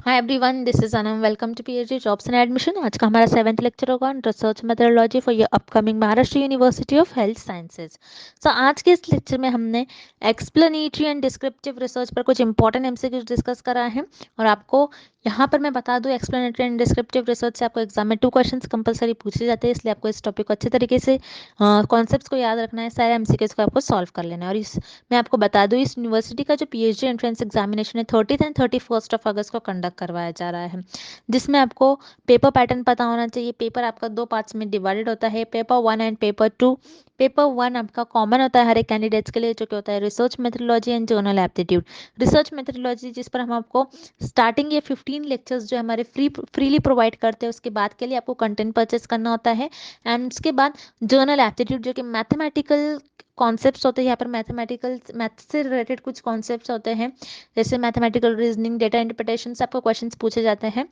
Hi everyone, this is Anam. Welcome to PhD jobs and admission. आज का हमारा 7th lecture होगा on research methodology for your upcoming Maharashtra university of health sciences. So आज के इस lecture में हमने एक्सप्लेनेटरी एंड डिस्क्रिप्टिव रिसर्च पर कुछ इंपॉर्टेंट एमसीक्यूज डिस्कस करा है। और आपको यहाँ पर मैं बता दूं, एक्सप्लेनेटरी एंड डिस्क्रिप्टिव रिसर्च से आपको एग्जाम में 2 क्वेश्चंस कंपलसरी पूछे जाते हैं, इसलिए आपको इस टॉपिक को अच्छे तरीके से कॉन्सेप्ट्स को याद रखना है, सारे एमसीक्यूज को आपको सॉल्व कर लेना है। और इस मैं आपको बता दूं, इस यूनिवर्सिटी का जो पीएचडी एंट्रेंस एग्जामिनेशन है 30 एंड 31 अगस्त को कंडक्ट करवाया जा रहा है, जिसमें आपको पेपर पैटर्न पता होना चाहिए। पेपर आपका 2 पार्ट्स में डिवाइडेड होता है, पेपर 1 एंड पेपर 2। पेपर 1 आपका कॉमन होता है हर एक कैंडिडेट्स के लिए, जो कि होता है research methodology and journal aptitude. Research methodology, जिस पर हम आपको स्टार्टिंग ये 15 लेक्चर्स जो हमारे फ्रीली प्रोवाइड करते हैं, उसके बाद के लिए आपको कंटेंट परचेस करना होता है। एंड उसके बाद जर्नल एप्टीट्यूड, जो कि मैथमेटिकल कॉन्सेप्ट्स होते हैं। यहाँ पर मैथमेटिकल मैथ से रिलेटेड कुछ कॉन्सेप्ट्स होते हैं, जैसे मैथमेटिकल रीजनिंग, डेटा इंटरप्रिटेशन से आपको क्वेश्चंस पूछे जाते हैं।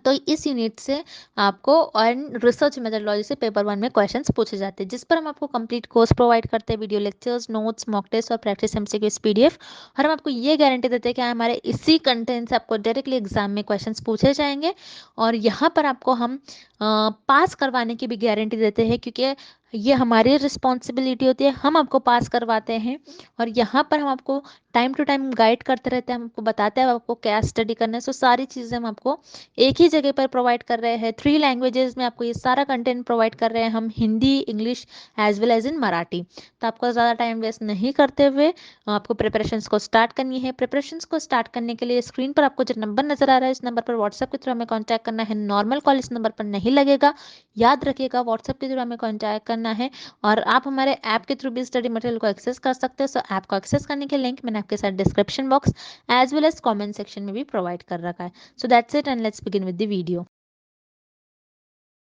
तो इस यूनिट से आपको और रिसर्च मेथोडोलॉजी से पेपर 1 में क्वेश्चंस पूछे जाते हैं, जिस पर हम आपको कंप्लीट कोर्स प्रोवाइड करते हैं, video lectures, notes, mock test और प्रैक्टिस एमसीक्यूज पीडीएफ। और हम आपको ये गारंटी देते हैं कि हमारे इसी कंटेंट से आपको डायरेक्टली एग्जाम में क्वेश्चंस पूछे जाएंगे। और यहाँ पर आपको हम पास करवाने की भी गारंटी देते हैं, क्योंकि ये हमारी रिस्पॉन्सिबिलिटी होती है, हम आपको पास करवाते हैं। और यहाँ पर हम आपको टाइम टू टाइम गाइड करते रहते हैं, हम आपको बताते हैं आपको क्या स्टडी करना है। सो सारी चीज़ें हम आपको एक ही जगह पर प्रोवाइड कर रहे हैं। 3 लैंग्वेजेस में आपको ये सारा कंटेंट प्रोवाइड कर रहे हैं हम, Hindi, English as well as in Marathi. तो आपको ज़्यादा टाइम वेस्ट नहीं करते हुए आपको प्रिपरेशंस को स्टार्ट करनी है। प्रिपरेशंस को स्टार्ट करने के लिए स्क्रीन पर आपको जो नंबर नजर आ रहा है, इस नंबर पर व्हाट्सएप के थ्रू हमें कॉन्टैक्ट करना है। नॉर्मल कॉल इस नंबर पर नहीं लगेगा, याद रखिएगा, व्हाट्सएप के थ्रू हमें कॉन्टैक्ट करना है। और आप हमारे ऐप के थ्रू भी स्टडी मटेरियल को एक्सेस कर सकते हैं। सो ऐप को एक्सेस करने के लिंक मैंने आपके साथ description box as well as comment section में भी प्रोवाइड कर रखा है। So that's it and let's begin with the video.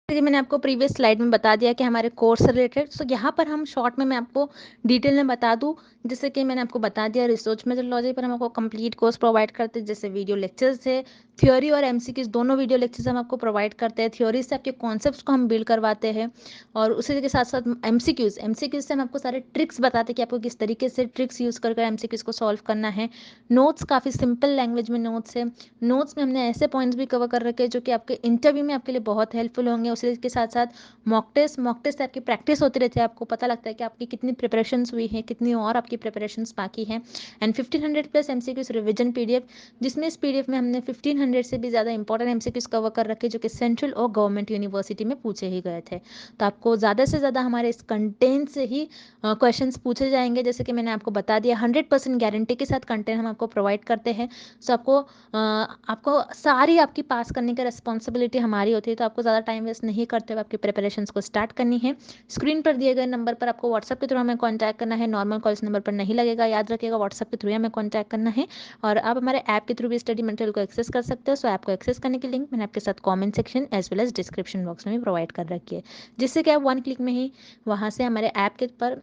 मैंने आपको प्रीवियस स्लाइड में बता दिया कि हमारे कोर्स से रिलेटेड, सो यहाँ पर हम शॉर्ट में मैं आपको डिटेल में बता दूँ। जैसे कि मैंने आपको बता दिया, रिसर्च मेथोडोलॉजी पर हम आपको कंप्लीट कोर्स प्रोवाइड करते हैं, जैसे वीडियो लेक्चर्स है, थ्योरी और एमसीक्यूज दोनों वीडियो लेक्चर्स हम आपको प्रोवाइड करते हैं। थ्योरी से आपके कॉन्सेप्ट्स को हम बिल्ड करवाते हैं, और उसी के साथ साथ एमसीक्यूज से हम आपको सारे ट्रिक्स बताते हैं कि आपको किस तरीके से ट्रिक्स यूज़ कर एमसीक्यूज को सॉल्व करना है। नोट्स काफ़ी सिंपल लैंग्वेज में नोट्स है। नोट्स में हमने ऐसे पॉइंट्स भी कवर कर रखे हैं जो कि आपके इंटरव्यू में आपके लिए बहुत हेल्पफुल होंगे। उसी के साथ साथ मॉक टेस्ट से आपकी प्रैक्टिस होती रहती है, आपको पता लगता है कि आपकी कितनी प्रिपरेशंस हुई है, कितनी और आपकी प्रिपरेशंस बाकी हैं। And 1500 plus MCQs revision PDF, जिसमें इस पीडीएफ में हमने 1500 से भी ज़्यादा इंपॉर्टेंट एमसीक्यूज कवर कर रखे जो कि सेंट्रल और गवर्नमेंट यूनिवर्सिटी में पूछे ही गए थे। तो आपको ज़्यादा से ज़्यादा हमारे इस कंटेंट से ही क्वेश्चंस पूछे जाएंगे। जैसे कि मैंने आपको बता दिया, 100% गारंटी के साथ कंटेंट हम आपको प्रोवाइड करते हैं। सो आपको सारी आपकी पास करने की रिस्पॉन्सिबिलिटी हमारी होती है। तो आपको ज़्यादा टाइम वेस्ट नहीं करते हुए आपकी प्रिपरेशंस को स्टार्ट करनी है। स्क्रीन पर दिए गए नंबर पर आपको व्हाट्सएप के थ्रू हमें कॉन्टैक्ट करना है। नॉर्मल कॉल इस नंबर पर नहीं लगेगा, याद रखिएगा, व्हाट्सएप के थ्रू हमें कॉन्टैक्ट करना है। और आप हमारे ऐप के थ्रू भी स्टडी मटेरियल को एक्सेस कर सकते हो। सो ऐप को एक्सेस करने की लिंक मैंने आपके साथ comment section as well as description box में भी प्रोवाइड कर रखी है, जिससे कि आप 1 क्लिक में ही वहाँ से हमारे ऐप के पर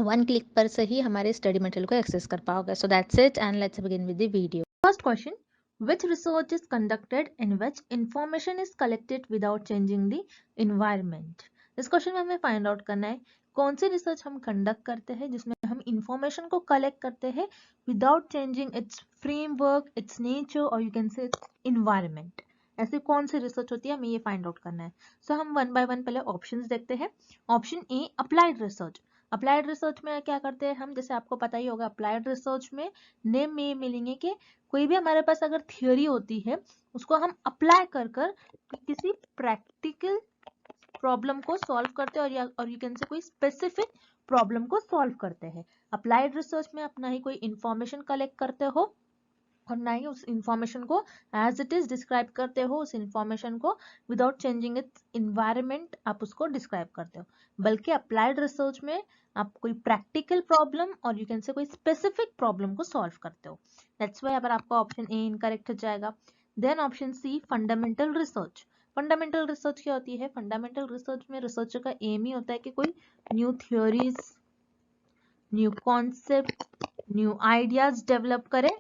1 क्लिक पर से ही हमारे स्टडी मटेरियल को एक्सेस कर पाओगे। सो that's it and let's begin with the video. First question, which research is conducted in which information is collected without changing the environment? इस क्वेश्चन में हमें फाइंड आउट करना है कौन सी रिसर्च हम कंडक्ट करते हैं जिसमें हम इंफॉर्मेशन को कलेक्ट करते हैं without changing its framework, its nature और you can say its environment. ऐसी कौन सी रिसर्च होती है, हमें ये फाइंड आउट करना है। सो हम 1 बाय 1 पहले ऑप्शंस देखते हैं। Option A, applied research. Applied research में क्या करते हैं हम, जैसे आपको पता ही होगा, अप्लाइड रिसर्च में नेम में मिलेंगे कि कोई भी हमारे पास अगर थियोरी होती है उसको हम अप्लाई कर किसी प्रैक्टिकल प्रॉब्लम को सॉल्व करते हैं, और यू कैन से कोई स्पेसिफिक प्रॉब्लम को सॉल्व करते हैं। अप्लाइड रिसर्च में आप ना ही कोई इंफॉर्मेशन कलेक्ट करते हो और ना ही उस इंफॉर्मेशन को एज इट इज डिस्क्राइब करते हो, उस इंफॉर्मेशन को विदाउट चेंजिंग इट्स इन्वायरमेंट आप उसको डिस्क्राइब करते हो, बल्कि अप्लाइड रिसर्च में आप कोई प्रैक्टिकल प्रॉब्लम और यू कैन से कोई स्पेसिफिक प्रॉब्लम को सॉल्व करते हो। दैट्स व्हाई अगर आपका ऑप्शन ए इनकरेक्ट हो जाएगा। Then option C, fundamental research. Fundamental research क्या होती है? फंडामेंटल रिसर्च में रिसर्चर का एम ही होता है कि कोई new theories, new concept, new ideas develop करें,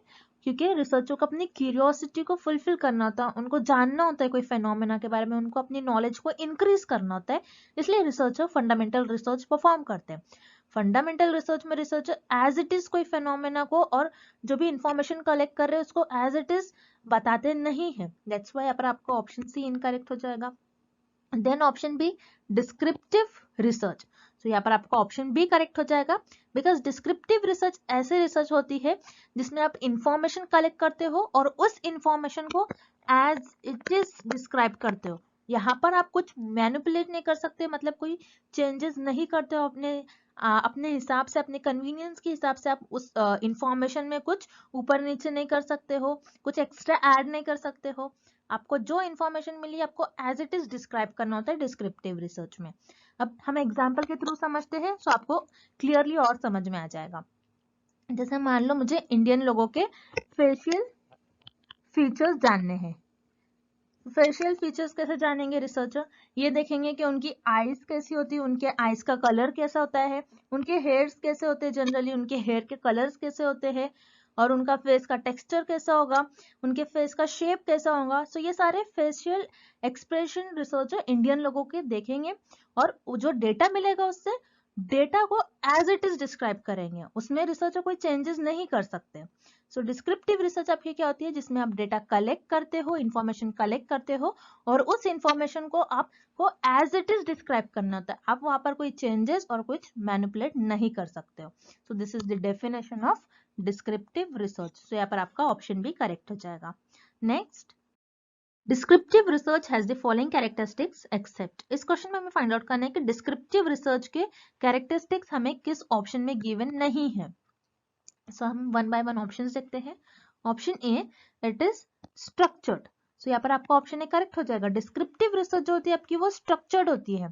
क्योंकि रिसर्चर को अपनी क्यूरियोसिटी को फुलफिल करना होता है, उनको जानना होता है कोई फेनोमेना के बारे में, उनको अपनी नॉलेज को इंक्रीज करना होता है, इसलिए रिसर्चर फंडामेंटल रिसर्च परफॉर्म करते हैं। फंडामेंटल रिसर्च में रिसर्चर एज इट इज कोई फेनोमेना को और जो भी इंफॉर्मेशन कलेक्ट कर रहे हैं उसको एज इट इज बताते नहीं है। दैट्स वाई यहाँ पर आपका ऑप्शन सी इनकरेक्ट हो जाएगा। Then option B descriptive research, तो यहाँ पर आपका ऑप्शन बी करेक्ट हो जाएगा, बिकॉज डिस्क्रिप्टिव रिसर्च ऐसे रिसर्च होती है जिसमें आप इंफॉर्मेशन कलेक्ट करते हो और उस इंफॉर्मेशन को एज इट इज डिस्क्राइब करते हो। यहाँ पर आप कुछ मैनिपुलेट नहीं कर सकते, मतलब कोई चेंजेस नहीं करते हो अपने हिसाब से, अपने कन्वीनियंस के हिसाब से आप उस इंफॉर्मेशन में कुछ ऊपर नीचे नहीं कर सकते हो, कुछ एक्स्ट्रा ऐड नहीं कर सकते हो। आपको जो इंफॉर्मेशन मिली आपको एज इट इज डिस्क्राइब करना होता है डिस्क्रिप्टिव रिसर्च में। अब हम एग्जांपल के थ्रू समझते हैं तो आपको क्लियरली और समझ में आ जाएगा। जैसे मान लो मुझे इंडियन लोगों के फेशियल फीचर्स जानने हैं। फेशियल फीचर्स कैसे जानेंगे रिसर्चर? ये देखेंगे कि उनकी आईज कैसी होती है, उनके आईज का कलर कैसा होता है, उनके हेयर्स कैसे होते हैं, जनरली उनके हेयर के कलर्स कैसे होते हैं, और उनका फेस का टेक्सचर कैसा होगा, उनके फेस का शेप कैसा होगा। सो ये सारे फेशियल एक्सप्रेशन रिसर्चर इंडियन लोगों के देखेंगे और जो डेटा मिलेगा उससे डेटा को एज इट इज डिस्क्राइब करेंगे, उसमें रिसर्चर कोई चेंजेस नहीं कर सकते। सो डिस्क्रिप्टिव रिसर्च आपकी क्या होती है, जिसमें आप डेटा कलेक्ट करते हो, इंफॉर्मेशन कलेक्ट करते हो और उस इंफॉर्मेशन को आपको एज इट इज डिस्क्राइब करना होता है, आप वहां पर कोई चेंजेस और कुछ मैनिपुलेट नहीं कर सकते हो। So this is the definition of descriptive research. So यहाँ पर आपका ऑप्शन भी करेक्ट हो जाएगा। Next, descriptive research has the following characteristics except. इस क्वेश्चन में हमें फाइंड आउट करना है कि डिस्क्रिप्टिव रिसर्च के कैरेक्टरिस्टिक्स हमें किस ऑप्शन में गिवन नहीं है। सो हम वन बाय वन ऑप्शंस देखते हैं। Option A, it is structured. So यहाँ पर आपका ऑप्शन ए करेक्ट हो जाएगा। डिस्क्रिप्टिव रिसर्च जो होती है आपकी वो स्ट्रक्चर्ड होती है।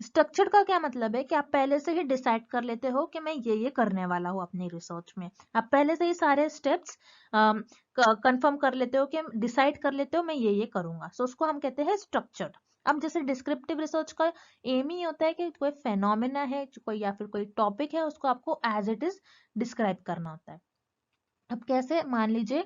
स्ट्रक्चर्ड का क्या मतलब है कि आप पहले से ही डिसाइड कर लेते हो कि मैं ये करने वाला हूँ अपनी रिसर्च में, आप पहले से ही सारे स्टेप्स कंफर्म कर लेते हो कि डिसाइड कर लेते हो मैं ये करूंगा। सो उसको हम कहते हैं स्ट्रक्चर्ड। अब जैसे डिस्क्रिप्टिव रिसर्च का एम ही होता है कि कोई फेनोमेना है, कोई या फिर कोई टॉपिक है, उसको आपको एज इट इज डिस्क्राइब करना होता है। अब कैसे, मान लीजिए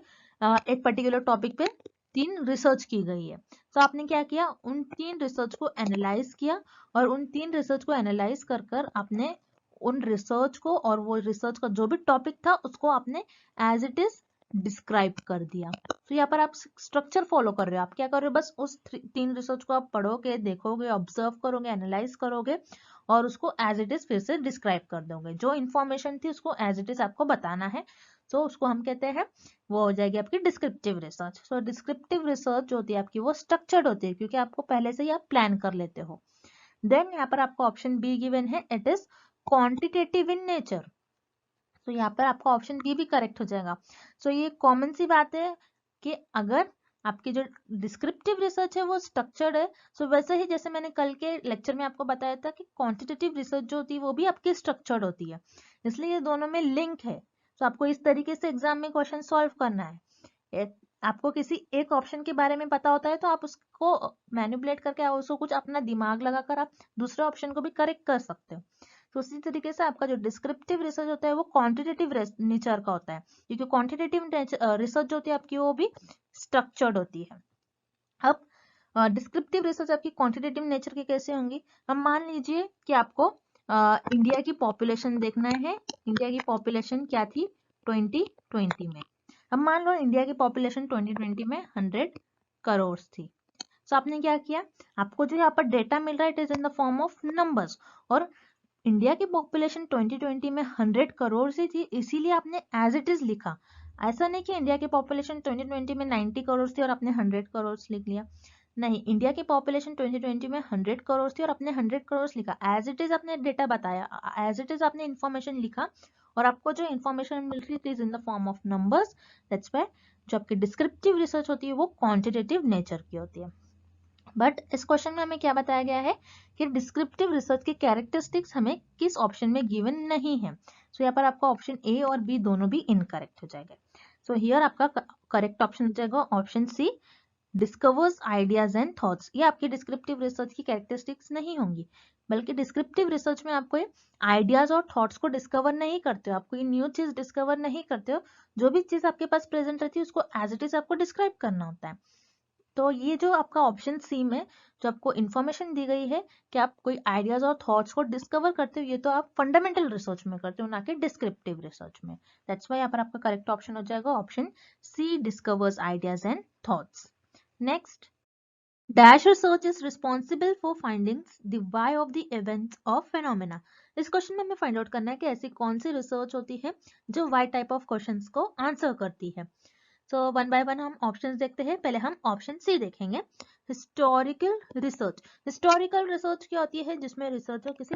एक पर्टिकुलर टॉपिक पे 3 रिसर्च की गई है, तो आपने क्या किया, उन 3 रिसर्च को एनालाइज किया और उन 3 रिसर्च को एनालाइज कर कर आपने उन रिसर्च को और वो रिसर्च का जो भी टॉपिक था उसको आपने एज इट इज डिस्क्राइब कर दिया। तो यहाँ पर आप स्ट्रक्चर फॉलो कर रहे हो। आप क्या कर रहे हो, बस उस 3 रिसर्च को आप पढ़ोगे, देखोगे, ऑब्जर्व करोगे, एनालाइज करोगे और उसको एज इट इज फिर से डिस्क्राइब कर दोगे। जो इन्फॉर्मेशन थी उसको एज इट इज आपको बताना है, तो उसको हम कहते हैं, वो हो जाएगी आपकी डिस्क्रिप्टिव रिसर्च। सो डिस्क्रिप्टिव रिसर्च जो होती है आपकी वो स्ट्रक्चर्ड होती है, क्योंकि आपको पहले से ही आप प्लान कर लेते हो। देन यहाँ पर आपको ऑप्शन बी गिवन है, it is quantitative in nature. तो यहाँ पर आपका ऑप्शन बी भी करेक्ट हो जाएगा। सो ये कॉमन सी बात है कि अगर आपकी जो डिस्क्रिप्टिव रिसर्च है वो स्ट्रक्चर्ड है, सो वैसे ही जैसे मैंने कल के लेक्चर में आपको बताया था कि क्वांटिटेटिव रिसर्च जो होती है वो भी आपकी स्ट्रक्चर्ड होती है, इसलिए ये दोनों में लिंक है। तो आपको इस तरीके से एग्जाम में क्वेश्चन सॉल्व करना है। आपको किसी एक ऑप्शन के बारे में पता होता है तो आप उसको मैनिपुलेट करके उसको कुछ अपना दिमाग लगाकर आप दूसरे ऑप्शन को भी करेक्ट कर सकते हो। तो उसी तरीके से आपका जो डिस्क्रिप्टिव रिसर्च होता है वो क्वांटिटेटिव नेचर का होता है, क्योंकि क्वांटिटेटिव रिसर्च जो होती है आपकी वो भी स्ट्रक्चर्ड होती है। अब डिस्क्रिप्टिव रिसर्च आपकी क्वांटिटेटिव नेचर की कैसे होंगी? हम मान लीजिए कि आपको इंडिया की पॉपुलेशन देखना है। इंडिया की पॉपुलेशन क्या थी 2020 में? अब मान लो इंडिया की पॉपुलेशन 2020 में 100 करोड़ थी। तो आपने क्या किया, आपको जो यहाँ पर डेटा मिल रहा है it is in the form of numbers, और इंडिया की पॉपुलेशन 2020 में 100 करोड़ से थी, इसीलिए आपने एज इट इज लिखा। ऐसा नहीं कि इंडिया की पॉपुलेशन 2020 में 90 करोड़ थी और आपने 100 करोड़ लिख लिया। नहीं, इंडिया की पॉपुलेशन 2020 में 100 करोड़ थी और आपने 100 करोड़ लिखा। एज इट इज आपने डेटा बताया, एज इट इज आपने इंफॉर्मेशन लिखा और आपको जो इंफॉर्मेशन मिल रही थी in the form of numbers. That's why जो आपकी डिस्क्रिप्टिव रिसर्च होती है वो क्वांटिटेटिव नेचर की होती है। बट इस क्वेश्चन में हमें क्या बताया गया है कि डिस्क्रिप्टिव रिसर्च के कैरेक्टरिस्टिक्स हमें किस ऑप्शन में गिवन नहीं है। सो यहाँ पर आपका ऑप्शन ए और बी दोनों भी इनकरेक्ट हो जाएगा। सो हियर आपका करेक्ट ऑप्शन हो जाएगा option C, discovers ideas and thoughts. ये आपकी डिस्क्रिप्टिव रिसर्च की कैरेक्टरिस्टिक्स नहीं होंगी, बल्कि डिस्क्रिप्टिव रिसर्च में आपको आइडियाज और थॉट्स को डिस्कवर नहीं करते हो, आप कोई न्यू चीज डिस्कवर नहीं करते हो। जो भी चीज आपके पास प्रेजेंट रहती है उसको एज इट इज आपको डिस्क्राइब करना होता है। तो ये जो आपका ऑप्शन सी में जो आपको इंफॉर्मेशन दी गई है कि आप कोई आइडियाज और थॉट्स को डिस्कवर करते हो, ये तो आप फंडामेंटल रिसर्च में करते हो, ना कि डिस्क्रिप्टिव रिसर्च में। दैट्स व्हाई यहाँ पर आपका करेक्ट ऑप्शन हो जाएगा option C, discovers ideas and thoughts. Next, dash research is responsible for findings the why of the events of phenomena. इस क्वेश्चन में हमें फाइंड आउट करना है कि ऐसी कौन सी रिसर्च होती है जो वाई टाइप ऑफ क्वेश्चंस को आंसर करती है। सो वन बाय वन हम ऑप्शंस देखते हैं। पहले हम ऑप्शन सी देखेंगे, हिस्टोरिकल रिसर्च। हिस्टोरिकल रिसर्च क्या होती है, जिसमें रिसर्चर किसी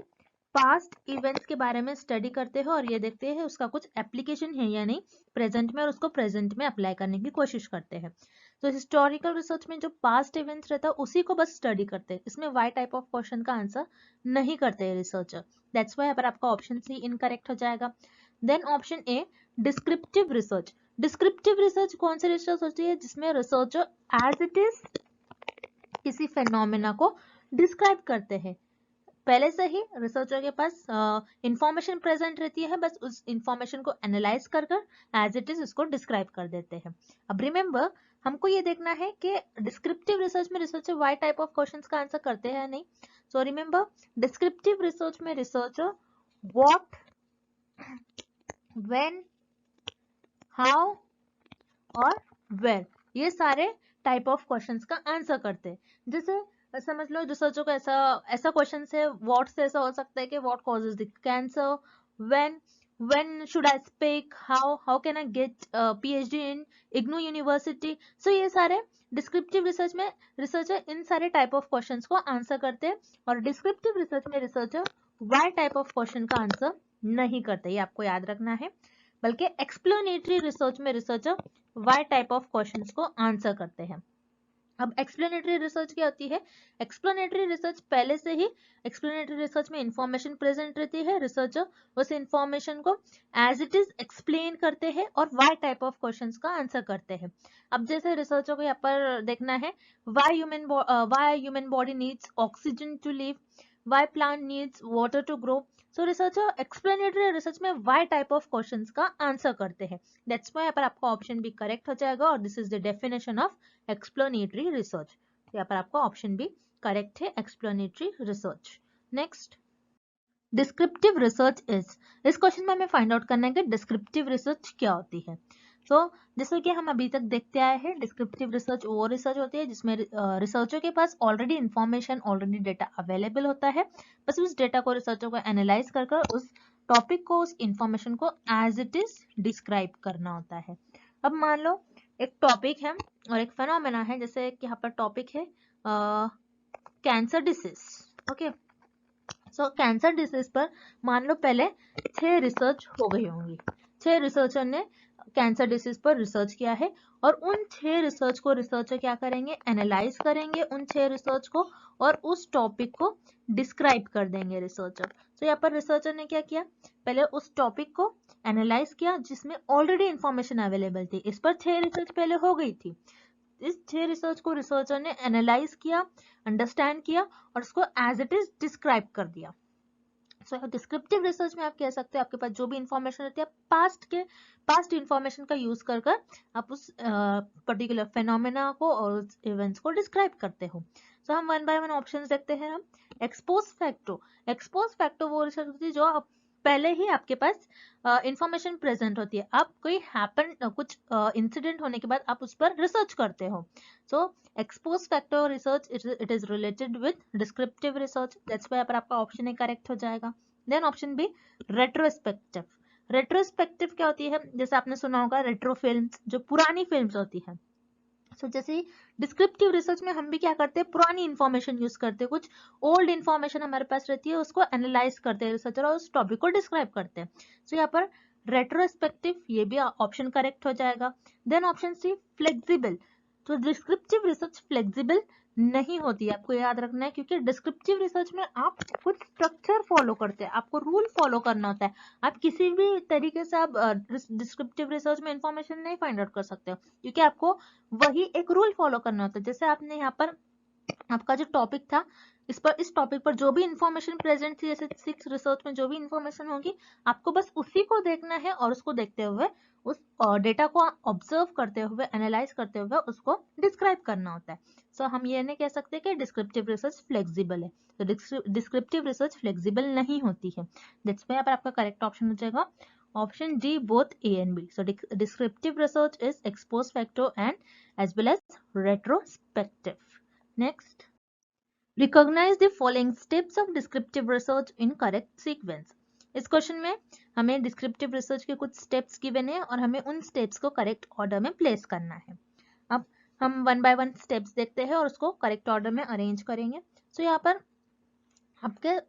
पास्ट इवेंट्स के बारे में स्टडी करते हैं और ये देखते हैं उसका कुछ एप्लीकेशन है या नहीं प्रेजेंट में, और उसको प्रेजेंट में अप्लाई करने की कोशिश करते हैं। तो हिस्टोरिकल रिसर्च में जो पास्ट इवेंट्स रहता है उसी को बस स्टडी करते हैं, इसमें वाई टाइप ऑफ क्वेश्चन का आंसर नहीं करते हैं रिसर्चर। दैट्स व्हाई यहाँ पर आपका ऑप्शन सी इनकरेक्ट हो जाएगा। Then option A, descriptive research. Descriptive research कौन सी रिसर्च होती है, जिसमें रिसर्चर एज इट इज किसी फेनोमेना को डिस्क्राइब करते हैं। पहले से ही रिसर्चर के पास इंफॉर्मेशन प्रेजेंट रहती है, बस उस इंफॉर्मेशन को एनालाइज कर एज इट इज उसको डिस्क्राइब कर देते हैं। अब रिमेंबर, हमको ये देखना है कि डिस्क्रिप्टिव रिसर्च में researcher why type of questions का आंसर करते हैं या नहीं। सो रिमेंबर, डिस्क्रिप्टिव रिसर्च में रिसर्चर व्हाट, व्हेन, हाउ और वेयर, ये सारे टाइप ऑफ क्वेश्चंस का आंसर करते हैं। जैसे समझ लो रिसर्चर को ऐसा ऐसा क्वेश्चन है, व्हाट से ऐसा हो सकता है कि what causes the cancer, when should I speak, how can I get PhD in IGNOU university. So ये सारे डिस्क्रिप्टिव रिसर्च में रिसर्चर इन सारे टाइप ऑफ क्वेश्चंस को आंसर करते हैं, और डिस्क्रिप्टिव रिसर्च में researcher why type of question का आंसर नहीं करते, ये आपको याद रखना है। बल्कि एक्सप्लेनेटरी रिसर्च में researcher why type of questions को आंसर करते हैं। अब एक्सप्लेनेटरी रिसर्च क्या होती है, एक्सप्लेनेटरी रिसर्च पहले से ही एक्सप्लेनेटरी रिसर्च में इंफॉर्मेशन प्रेजेंट रहती है, रिसर्चर उस इंफॉर्मेशन को एज इट इज एक्सप्लेन करते हैं और वाई टाइप ऑफ क्वेश्चंस का आंसर करते हैं। अब जैसे रिसर्चर को यहाँ पर देखना है, why human body needs oxygen to live, why plant needs water to grow. So researcher explanatory research में वाई टाइप ऑफ क्वेश्चंस का आंसर करते हैं। दैट्स व्हाई यहाँ पर आपका ऑप्शन भी करेक्ट हो जाएगा, और this is the definition of explanatory research. यहाँ पर आपका ऑप्शन भी करेक्ट है, explanatory research. Next, descriptive research is. इस क्वेश्चन में हमें फाइंड आउट करना है कि डिस्क्रिप्टिव रिसर्च क्या होती है। तो जैसे कि हम अभी तक देखते आए हैं, डिस्क्रिप्टिव रिसर्च वो रिसर्च होती है जिसमें रिसर्चर के पास already information, already data available होता है, बस उस डेटा को रिसर्चर को एनालाइज कर उस टॉपिक को, उस इंफॉर्मेशन को एज इट इज डिस्क्राइब करना होता है। अब मान लो एक टॉपिक है और एक फेनोमेना है, जैसे कि यहाँ पर टॉपिक है कैंसर डिसीज। ओके, सो कैंसर डिसीज पर मान लो पहले 6 रिसर्च हो गई होंगी, 6 रिसर्चर ने कैंसर डिसीज पर रिसर्च किया है, और उन 6 रिसर्च को रिसर्चर क्या करेंगे, एनालाइज करेंगे उन 6 रिसर्च को, और उस टॉपिक को डिस्क्राइब कर देंगे रिसर्चर। तो यहाँ पर रिसर्चर ने क्या किया, पहले उस टॉपिक को एनालाइज किया जिसमें ऑलरेडी इंफॉर्मेशन अवेलेबल थी, इस पर 6 रिसर्च पहले हो गई थी, इस 6 रिसर्च को रिसर्चर ने एनालाइज किया, अंडरस्टैंड किया और उसको एज इट इज डिस्क्राइब कर दिया। सो डिस्क्रिप्टिव रिसर्च में आप कह सकते हो आपके पास जो भी इंफॉर्मेशन रहती है पास्ट इंफॉर्मेशन का यूज कर आप उस पर्टिकुलर फेनोमेना को और उस इवेंट्स को डिस्क्राइब करते हो। सो हम वन बाय वन ऑप्शंस देखते हैं। हम एक्सपोज फैक्टो वो रिसर्च होती है जो आप पहले ही आपके पास इंफॉर्मेशन प्रेजेंट होती है, आप कोई कुछ इंसिडेंट होने के बाद आप उस पर रिसर्च करते हो। So expose factor research it is related with descriptive research, that's why पर आपका ऑप्शन ए करेक्ट हो जाएगा। Then option B, retrospective. Retrospective क्या होती है, जैसे आपने सुना होगा रेट्रो फिल्म्स, जो पुरानी फिल्म्स होती है। सो जैसे डिस्क्रिप्टिव रिसर्च में हम भी क्या करते हैं, पुरानी इंफॉर्मेशन यूज करते हैं, कुछ ओल्ड इंफॉर्मेशन हमारे पास रहती है, उसको एनालाइज करते हैं रिसर्चर और उस टॉपिक को डिस्क्राइब करते हैं। सो यहाँ पर रेट्रोस्पेक्टिव, ये भी ऑप्शन करेक्ट हो जाएगा। Then option C, flexible. तो डिस्क्रिप्टिव रिसर्च फ्लेक्सिबल नहीं होती है, आपको याद रखना है, क्योंकि डिस्क्रिप्टिव रिसर्च में आप कुछ स्ट्रक्चर फॉलो करते हैं, आपको रूल फॉलो करना होता है, आप किसी भी तरीके से आप डिस्क्रिप्टिव रिसर्च में इंफॉर्मेशन नहीं फाइंड आउट कर सकते हो, क्योंकि आपको वही एक रूल फॉलो करना होता है। जैसे आपने यहाँ पर आपका जो टॉपिक था इस टॉपिक पर जो भी इंफॉर्मेशन प्रेजेंट थी, जैसे 6 रिसर्च में जो भी इंफॉर्मेशन होगी आपको बस उसी को देखना है और उसको देखते हुए उस डेटा को ऑब्जर्व करते हुए एनालाइज करते हुए उसको डिस्क्राइब करना होता है। सो हम ये नहीं कह सकते कि डिस्क्रिप्टिव रिसर्च फ्लेक्सिबल है, तो डिस्क्रिप्टिव रिसर्च फ्लेक्सिबल नहीं होती है। दैट्स व्हाई आपका करेक्ट ऑप्शन हो जाएगा option D, both A and B. So descriptive research is ex post facto and as well as retrospective. Next, recognize the following steps of descriptive research in correct sequence। इस question में हमें descriptive research के कुछ steps given है और हमें उन steps को करेक्ट ऑर्डर में प्लेस करना है। अब हम वन बाय वन स्टेप्स देखते हैं और उसको करेक्ट ऑर्डर में अरेंज करेंगे। सो यहाँ पर आपके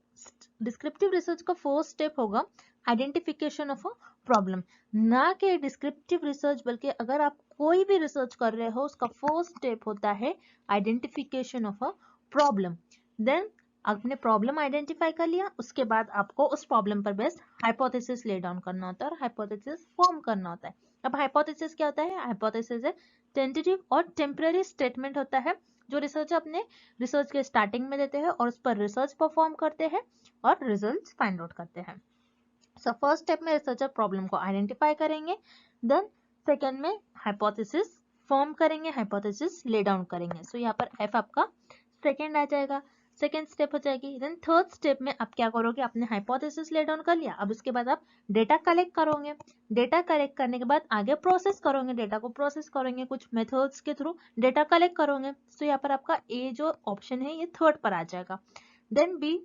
डिस्क्रिप्टिव रिसर्च का फर्स्ट स्टेप होगा आइडेंटिफिकेशन ऑफ अ प्रॉब्लम। ना कि डिस्क्रिप्टिव रिसर्च, बल्कि अगर आप कोई भी रिसर्च कर रहे हो उसका फर्स्ट स्टेप होता है identification of a problem. Then आपने प्रॉब्लम आइडेंटिफाई कर लिया, उसके बाद आपको उस प्रॉब्लम पर बेस्ड हाइपोथेसिस ले डाउन करना होता है और हाइपोथेसिस फॉर्म करना होता है। अब हाइपोथेसिस क्या होता है? हाइपोथेसिस है टेंटेटिव और टेम्पररी स्टेटमेंट होता है जो रिसर्चर अपने रिसर्च के स्टार्टिंग में देते हैं और उस पर रिसर्च परफॉर्म करते हैं और रिजल्ट्स फाइंड आउट करते हैं। सो फर्स्ट स्टेप में रिसर्चर प्रॉब्लम को आइडेंटिफाई करेंगे, देन सेकंड में हाइपोथेसिस फॉर्म करेंगे, हाइपोथेसिस ले डाउन करेंगे। सो यहाँ पर एफ आपका सेकंड आ जाएगा, सेकंड स्टेप हो जाएगी। देन थर्ड स्टेप में आप क्या करोगे? आपने हाइपोथेसिस ले डाउन कर लिया, अब उसके बाद आप डेटा कलेक्ट करोगे, डेटा कलेक्ट करने के बाद आगे प्रोसेस करोगे, डेटा को प्रोसेस करेंगे कुछ मेथड्स के थ्रू, डेटा कलेक्ट करोगे। सो यहाँ पर आपका ए जो ऑप्शन है ये थर्ड पर आ जाएगा। देन बी,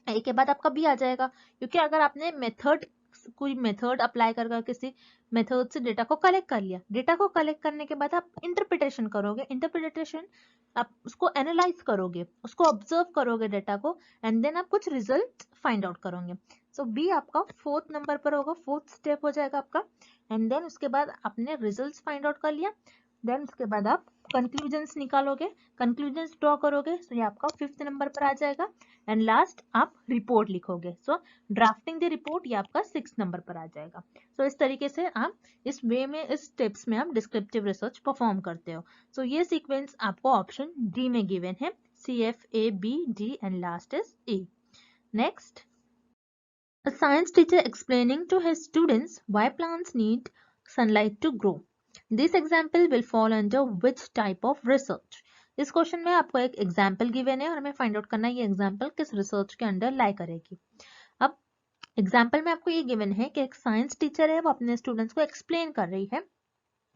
ए के बाद आपका बी आ जाएगा, क्योंकि अगर आपने कोई मेथड अप्लाई कर किसी मेथड से डेटा को कलेक्ट कर लिया, डेटा को कलेक्ट करने के बाद आप इंटरप्रिटेशन करोगे, इंटरप्रिटेशन आप उसको एनालाइज करोगे, उसको ऑब्जर्व करोगे डेटा को, एंड देन आप कुछ रिजल्ट फाइंड आउट करोगे। सो बी आपका फोर्थ नंबर पर होगा, फोर्थ स्टेप हो जाएगा आपका। एंड देन उसके बाद आपने रिजल्ट फाइंड आउट कर लिया, देन उसके बाद आप कंक्लूजन्स निकालोगे, कंक्लूजन्स ड्रॉ करोगे। सो ये आपका फिफ्थ नंबर पर आ जाएगा। एंड लास्ट आप रिपोर्ट लिखोगे। सो ड्राफ्टिंग द रिपोर्ट ये आपका 6 नंबर पर आ जाएगा। सो इस तरीके से आप इस वे में, इस स्टेप्स में आप डिस्क्रिप्टिव रिसर्च परफॉर्म करते हो। सो ये सीक्वेंस आपको ऑप्शन डी में गिवन है, CFABD and last is E। Next, a science teacher explaining to his students why plants need sunlight to grow. This example will fall under which type of research? इस question में आपको एक example given है और हमें find out करना है ये एग्जाम्पल किस रिसर्च के अंडर लाई करेगी। अब एग्जाम्पल में आपको ये गिवन है कि एक साइंस टीचर है, वो अपने स्टूडेंट्स को एक्सप्लेन कर रही है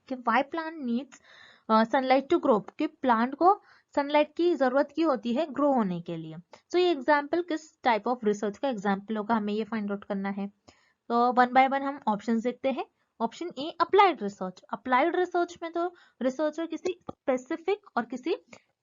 कि why plant needs sunlight to grow, कि प्लांट को सनलाइट की जरूरत की होती है ग्रो होने के लिए। तो ये एग्जाम्पल किस टाइप ऑफ रिसर्च का एग्जाम्पल होगा, हमें ये फाइंड आउट करना है। तो वन बाय वन हम ऑप्शंस देखते हैं। Option A, applied research. Applied research में तो रिसर्चर किसी स्पेसिफिक और किसी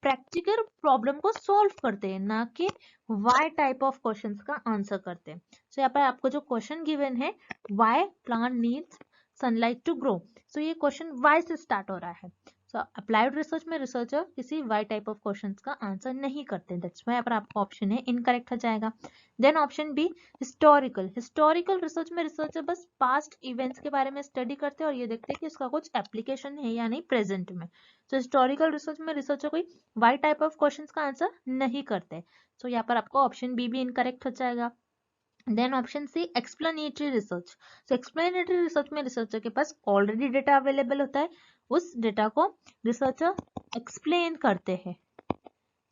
प्रैक्टिकल प्रॉब्लम को सॉल्व करते हैं, ना कि वाई टाइप ऑफ क्वेश्चंस का आंसर करते हैं। सो यहाँ पर आपको जो क्वेश्चन गिवन है, why plant needs sunlight to grow, so ये क्वेश्चन वाई से स्टार्ट हो रहा है। सो अप्लाइड रिसर्च में रिसर्चर किसी वाई टाइप ऑफ क्वेश्चंस का आंसर नहीं करते, दैट्स व्हाई पर आपका ऑप्शन है इनकरेक्ट हो जाएगा। Then option B, historical. Historical research में रिसर्चर बस पास्ट इवेंट्स के बारे में स्टडी करते हैं और ये देखते हैं कि इसका कुछ एप्लीकेशन है या नहीं प्रेजेंट में। तो हिस्टोरिकल रिसर्च में रिसर्चर कोई वाई टाइप ऑफ क्वेश्चंस का आंसर नहीं करते। सो यहाँ पर आपको ऑप्शन बी भी इनकरेक्ट हो जाएगा। Then option C, explanatory research. So explanatory research में रिसर्चर के पास ऑलरेडी डेटा अवेलेबल होता है, उस डेटा को रिसर्चर एक्सप्लेन करते हैं।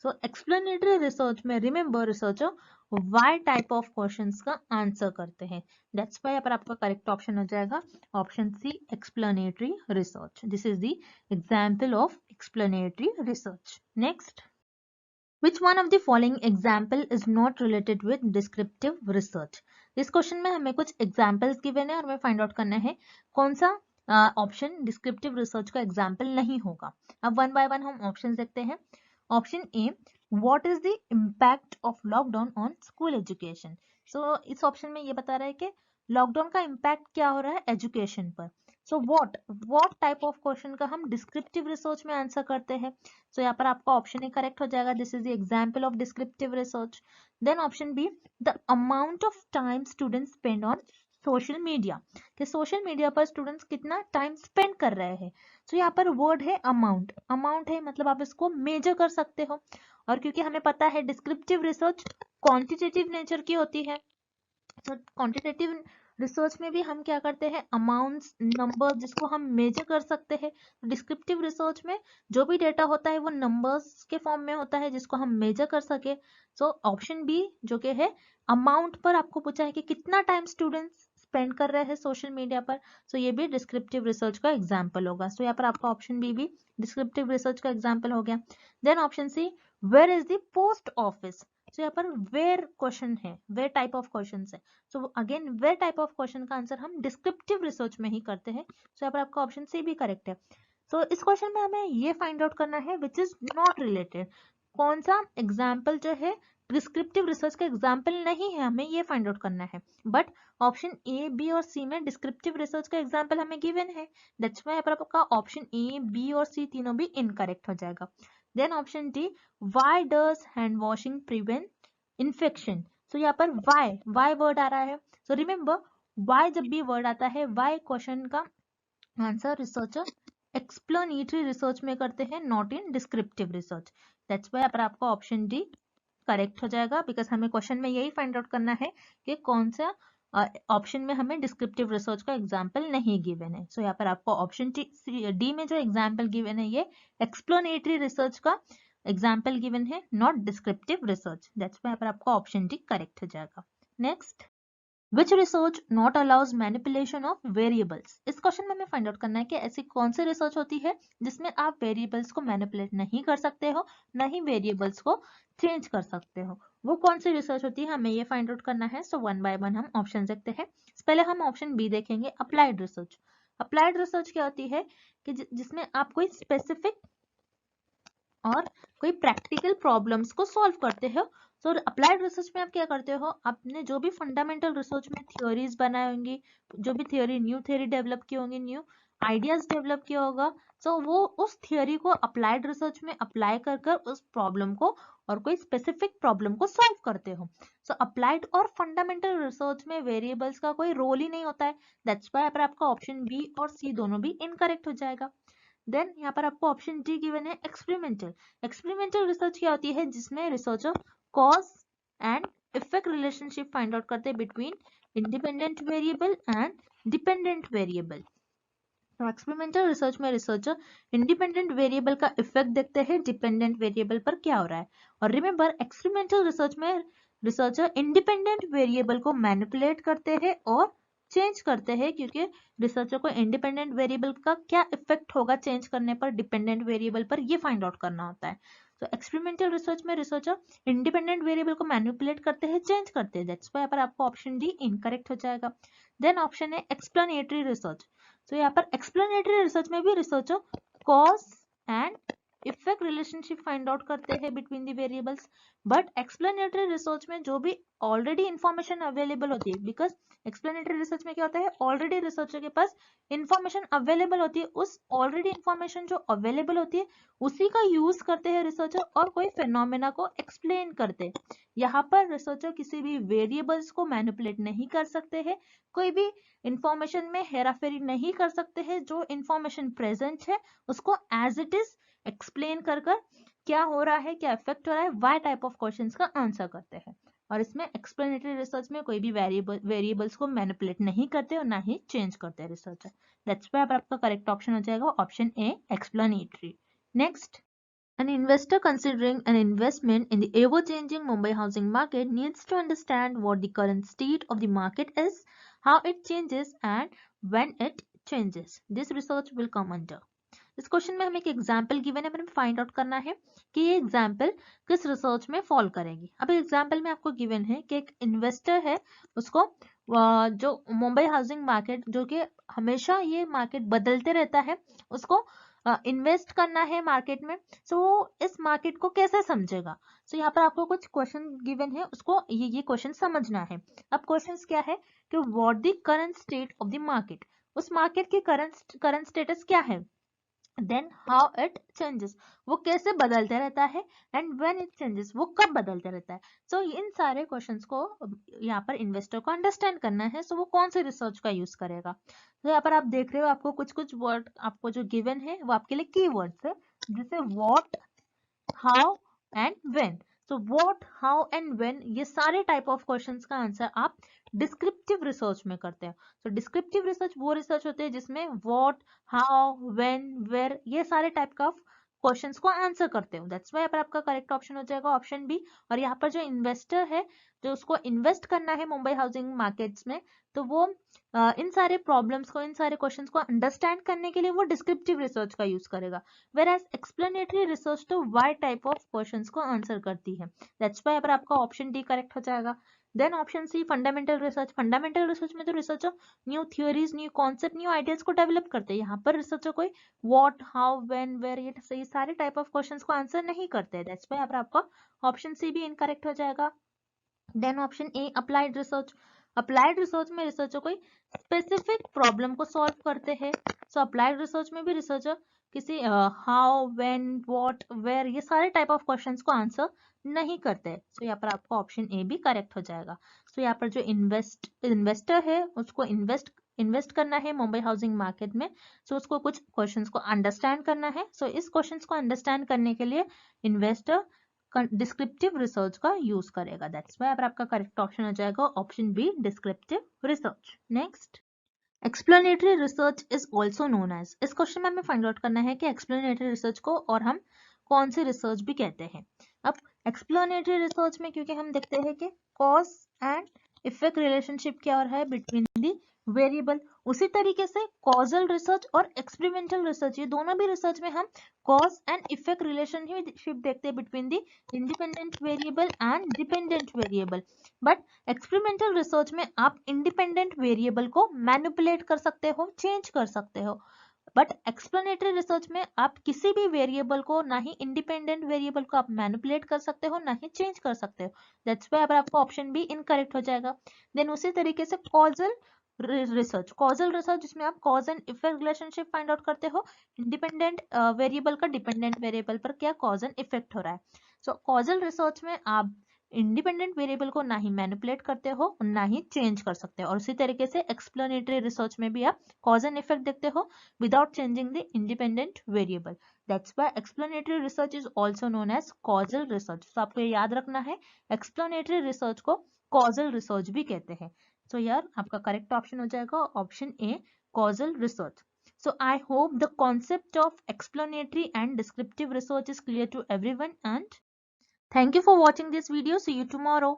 सो एक्सप्लेनेटरी रिसर्च में remember researcher why type of questions का आंसर करते हैं, दैट्स व्हाई यहाँ पर आपका करेक्ट ऑप्शन हो जाएगा option C, explanatory research. This is the example of explanatory research. Next, Which one of the following example is not related with descriptive research? इस question में हमें कुछ एग्जाम्पल्स गिवन है और हमें फाइंड आउट करना है कौन सा ऑप्शन डिस्क्रिप्टिव रिसर्च का एग्जाम्पल नहीं होगा। अब वन बाय वन हम ऑप्शन देखते हैं। Option A, what is the impact of lockdown on school education. So इस ऑप्शन में ये बता रहा है कि लॉकडाउन का इम्पैक्ट क्या हो रहा है एजुकेशन पर। So what type of question का हम डिस्क्रिप्टिव रिसर्च में आंसर करते हैं। सो यहाँ पर आपका ऑप्शन ए करेक्ट हो जाएगा, this is the example of descriptive research. Then option B, the amount of time students spend on social media, कि सोशल मीडिया पर स्टूडेंट्स कितना टाइम स्पेंड कर रहे हैं। तो यहाँ पर वर्ड है अमाउंट, अमाउंट है मतलब आप इसको मेजर कर सकते हो, और क्योंकि हमें पता है डिस्क्रिप्टिव रिसर्च क्वांटिटेटिव नेचर की होती है, तो क्वांटिटेटिव रिसर्च में भी हम क्या करते हैं, अमाउंट्स, नंबर जिसको हम मेजर कर सकते हैं। डिस्क्रिप्टिव रिसर्च में जो भी डेटा होता है वो नंबर्स के फॉर्म में होता है जिसको हम मेजर कर सके। सो ऑप्शन बी जो कि है अमाउंट पर आपको पूछा है कि कितना टाइम स्टूडेंट्स स्पेंड कर रहे हैं सोशल मीडिया पर, सो ये भी डिस्क्रिप्टिव रिसर्च का एग्जाम्पल होगा। सो यहाँ पर आपका ऑप्शन बी भी डिस्क्रिप्टिव रिसर्च का एग्जाम्पल हो गया। Then option C, where is the post office. तो यहाँ पर वेयर क्वेश्चन है, वेयर टाइप ऑफ क्वेश्चन है, so again where type of question का आंसर हम डिस्क्रिप्टिव रिसर्च में ही करते हैं। सो यहाँ पर आपका ऑप्शन सी भी करेक्ट है। सो इस क्वेश्चन में हमें ये फाइंड आउट करना है विच इज नॉट रिलेटेड, कौन सा एग्जाम्पल जो है डिस्क्रिप्टिव रिसर्च का एग्जाम्पल नहीं है, हमें ये फाइंड आउट करना है। बट ऑप्शन ए, बी और सी में डिस्क्रिप्टिव रिसर्च का एग्जाम्पल हमें गिवन है, दैट्स व्हाई यहाँ पर आपका ऑप्शन ए, बी और सी तीनों भी इनकरेक्ट हो जाएगा। Then option D, why does hand washing prevent infection. So यहाँ पर वाई वर्ड आ रहा है, सो रिमेम्बर वाई जब भी वर्ड आता है, वाई क्वेश्चन का आंसर रिसर्चर एक्सप्लेनेटरी रिसर्च में करते हैं, not in descriptive research. That's why पर आपका ऑप्शन डी करेक्ट हो जाएगा, बिकॉज हमें क्वेश्चन में यही फाइंड आउट करना है कि कौन सा ऑप्शन में हमें डिस्क्रिप्टिव रिसर्च का एग्जाम्पल नहीं गिवन है। सो यहाँ पर आपको ऑप्शन डी में जो एग्जाम्पल गिवन है ये एक्सप्लेनेटरी रिसर्च का एग्जाम्पल गिवन है, not descriptive research. That's why पर आपका ऑप्शन डी करेक्ट हो जाएगा। Next, which research not allows manipulation of variables. इस क्वेश्चन में हमें फाइंड आउट करना है कि ऐसी कौन सी रिसर्च होती है जिसमें आप वेरिएबल्स को मैनिपुलेट नहीं कर सकते हो, न ही वेरिएबल्स को चेंज कर सकते हो, वो कौन सी रिसर्च होती है, हमें ये फाइंड आउट करना है। सो वन बाय वन हम ऑप्शन देखते हैं। पहले हम ऑप्शन बी देखेंगे, अप्लाइड रिसर्च। अप्लाइड रिसर्च क्या होती है कि जिसमें आप कोई स्पेसिफिक और कोई प्रैक्टिकल प्रॉब्लम्स को सॉल्व करते हो। सो अप्लाइड रिसर्च में आप क्या करते हो, आपने जो भी फंडामेंटल रिसर्च में थ्योरीज बनाई होंगी, जो भी थ्योरी न्यू थ्योरी डेवलप की होंगी, न्यू आइडियाज डेवलप किया होगा, सो वो उस थ्योरी को अप्लाइड रिसर्च में अप्लाई कर कर उस प्रॉब्लम को और कोई स्पेसिफिक प्रॉब्लम को सॉल्व करते हो। सो अप्लाइड और फंडामेंटल रिसर्च में वेरिएबल्स का कोई रोल ही नहीं होता है, दैट्स व्हाई पर आपका ऑप्शन बी और सी दोनों भी इनकरेक्ट हो जाएगा। देन यहाँ पर आपको ऑप्शन डी गिवन है एक्सपेरिमेंटल। एक्सपेरिमेंटल रिसर्च क्या होती है जिसमें researcher cause and effect relationship find out करते हैं between independent variable and dependent variable. तो एक्सपेरिमेंटल रिसर्च में रिसर्चर इंडिपेंडेंट वेरिएबल का इफेक्ट देखते हैं डिपेंडेंट वेरिएबल पर क्या हो रहा है, और रिमेंबर एक्सपेरिमेंटल रिसर्च में रिसर्चर इंडिपेंडेंट वेरिएबल को मैनिपुलेट करते हैं और चेंज करते हैं, क्योंकि रिसर्चर को इंडिपेंडेंट वेरिएबल का क्या इफेक्ट होगा चेंज करने पर डिपेंडेंट वेरिएबल पर, ये फाइंड आउट करना होता है। तो एक्सपेरिमेंटल रिसर्च में रिसर्चर इंडिपेंडेंट वेरिएबल को मैनिपुलेट करते हैं, चेंज करते हैं, दैट्स व्हाई पर आपको ऑप्शन डी इनकरेक्ट हो जाएगा। देन ऑप्शन है एक्सप्लेनेटरी रिसर्च। तो यहाँ पर एक्सप्लेनेटरी रिसर्च में भी researcher cause and effect relationship find out करते हैं between the variables, but explanatory research में जो भी ऑलरेडी इंफॉर्मेशन अवेलेबल होती है, बिकॉज एक्सप्लेनेटरी रिसर्च में क्या होता है, ऑलरेडी रिसर्चर के पास इंफॉर्मेशन अवेलेबल होती है, उस ऑलरेडी इंफॉर्मेशन जो अवेलेबल होती है उसी का यूज करते हैं रिसर्चर और कोई फिनोमेना को एक्सप्लेन करते हैं। यहाँ पर रिसर्चर किसी भी वेरिएबल्स को मैनिपुलेट नहीं कर सकते हैं, कोई भी इंफॉर्मेशन में हेराफेरी नहीं कर सकते हैं, जो इंफॉर्मेशन प्रेजेंट है उसको एज इट इज एक्सप्लेन कर कर क्या हो रहा है, क्या इफेक्ट हो रहा है, वाई टाइप ऑफ क्वेश्चंस का आंसर करते हैं। और इसमें एक्सप्लेनेटरी रिसर्च में कोई भी वेरिएबल्स को मैनिपुलेट नहीं करते और ना ही चेंज करते हैं रिसर्चर। दैट्स व्हाई आपका करेक्ट ऑप्शन हो जाएगा option A explanatory. Next, an investor considering an investment in the ever-changing Mumbai housing market needs to understand what the current state of the market is, how it changes, and when it changes. This research will come under. इस question में हमें एक example given है, हमें find out करना है कि ये एग्जाम्पल किस रिसर्च में फॉल करेगी। अब एग्जाम्पल में आपको गिवन है कि एक इन्वेस्टर है, उसको जो मुंबई हाउसिंग मार्केट जो कि हमेशा ये मार्केट बदलते रहता है, उसको इन्वेस्ट करना है मार्केट में। सो इस मार्केट को कैसे समझेगा, सो यहाँ पर आपको कुछ क्वेश्चन गिवन है, उसको ये क्वेश्चन समझना है। अब क्वेश्चंस क्या है कि what the current state of the market, उस मार्केट की करंट स्टेटस क्या है, देन हाउ इट चेंजेस, वो कैसे बदलते रहता है, एंड व्हेन इट चेंजेस, वो कब बदलते रहता है। सो इन सारे क्वेश्चंस को यहाँ पर इन्वेस्टर को अंडरस्टैंड करना है। सो वो कौन से रिसर्च का यूज करेगा। तो यहाँ पर आप देख रहे हो आपको कुछ कुछ वर्ड आपको जो गिवन है वो आपके लिए की वर्ड्स है, जैसे what, how and when. So what, how and when, ये सारे टाइप ऑफ क्वेश्चंस का आंसर आप डिस्क्रिप्टिव रिसर्च में करते हैं। तो डिस्क्रिप्टिव रिसर्च वो रिसर्च होते हैं जिसमें व्हाट, हाउ, व्हेन, वेयर, ये सारे टाइप का क्वेश्चंस को आंसर करते हो। दैट्स वाई पर आपका करेक्ट ऑप्शन हो जाएगा ऑप्शन बी। और यहाँ पर जो इन्वेस्टर है, जो उसको इन्वेस्ट करना है मुंबई हाउसिंग मार्केट्स में, तो वो इन सारे प्रॉब्लम्स को, इन सारे क्वेश्चंस को अंडरस्टैंड करने के लिए वो डिस्क्रिप्टिव रिसर्च का यूज करेगा। whereas explanatory research तो y type of questions को आंसर करती है। That's why पर आपका ऑप्शन डी करेक्ट हो जाएगा। Then option C fundamental research. Fundamental research में तो researcher new theories, new concept, new ideas को डेवलप करते हैं। यहाँ पर रिसर्चर कोई व्हाट, हाउ, व्हेन, वेयर, ये सारे टाइप ऑफ क्वेश्चंस को आंसर नहीं करते हैं। दैट्स वाई यहाँ पर आपका ऑप्शन सी भी इनकरेक्ट हो जाएगा। Then option A applied research. Applied research में रिसर्चर कोई स्पेसिफिक प्रॉब्लम को सॉल्व करते हैं। सो अप्लाइड रिसर्च में भी रिसर्चर किसी हाउ, व्हेन, व्हाट, वेयर, ये सारे टाइप ऑफ क्वेश्चंस को आंसर नहीं करते। सो यहाँ पर आपका ऑप्शन ए भी करेक्ट हो जाएगा। सो यहाँ पर जो इन्वेस्टर है उसको इन्वेस्ट करना है मुंबई हाउसिंग मार्केट में। सो उसको कुछ क्वेश्चंस को अंडरस्टैंड करना है। सो इस क्वेश्चंस को अंडरस्टैंड करने के लिए इन्वेस्टर डिस्क्रिप्टिव रिसर्च का यूज करेगा। दैट्स वाई अगर आपका करेक्ट ऑप्शन हो जाएगा option B descriptive research. Next, explanatory research is also known as. इस क्वेश्चन में हमें फाइंड आउट करना है कि एक्सप्लेनेटरी रिसर्च को और हम कौन सी रिसर्च भी कहते हैं। अब एक्सप्लेनेटरी रिसर्च में क्योंकि हम देखते हैं कि कॉज एंड इफेक्ट रिलेशनशिप क्या हो रहा है बिटवीन दी वेरिएबल, उसी तरीके से कॉजल रिसर्च और एक्सपेरिमेंटल रिसर्च, ये दोनों भी रिसर्च में हम कॉज एंड इफेक्ट रिलेशनशिप देखते हैं between the independent variable and dependent variable. But experimental research में आप इंडिपेंडेंट वेरिएबल को मैनिपुलेट कर सकते हो, चेंज कर सकते हो। बट एक्सप्लेनेटरी रिसर्च में आप किसी भी वेरिएबल को, ना ही इंडिपेंडेंट वेरिएबल को आप मैनिपुलेट कर सकते हो, ना ही चेंज कर सकते हो। दैट्स वाई अब आपका ऑप्शन बी इनकरेक्ट हो जाएगा। देन उसी तरीके से कॉजल रिसर्च जिसमें आप cause and effect relationship find out करते हो, इंडिपेंडेंट वेरिएबल का डिपेंडेंट वेरिएबल पर क्या कॉज एंड इफेक्ट हो रहा है। सो कॉजल रिसर्च में आप इंडिपेंडेंट वेरिएबल को ना ही मैनिपुलेट करते हो, ना ही चेंज कर सकते हो। और उसी तरीके से एक्सप्लेनेटरी रिसर्च में भी आप कॉज एंड इफेक्ट देखते हो without changing the independent variable. That's why explanatory research is also known as causal research. तो आपको याद रखना है एक्सप्लेनेटरी रिसर्च को कॉजल रिसर्च भी कहते हैं। सो यार आपका करेक्ट ऑप्शन हो जाएगा option A causal research. So I hope the concept of explanatory and descriptive research is clear to everyone, and thank you for watching this video. See you tomorrow.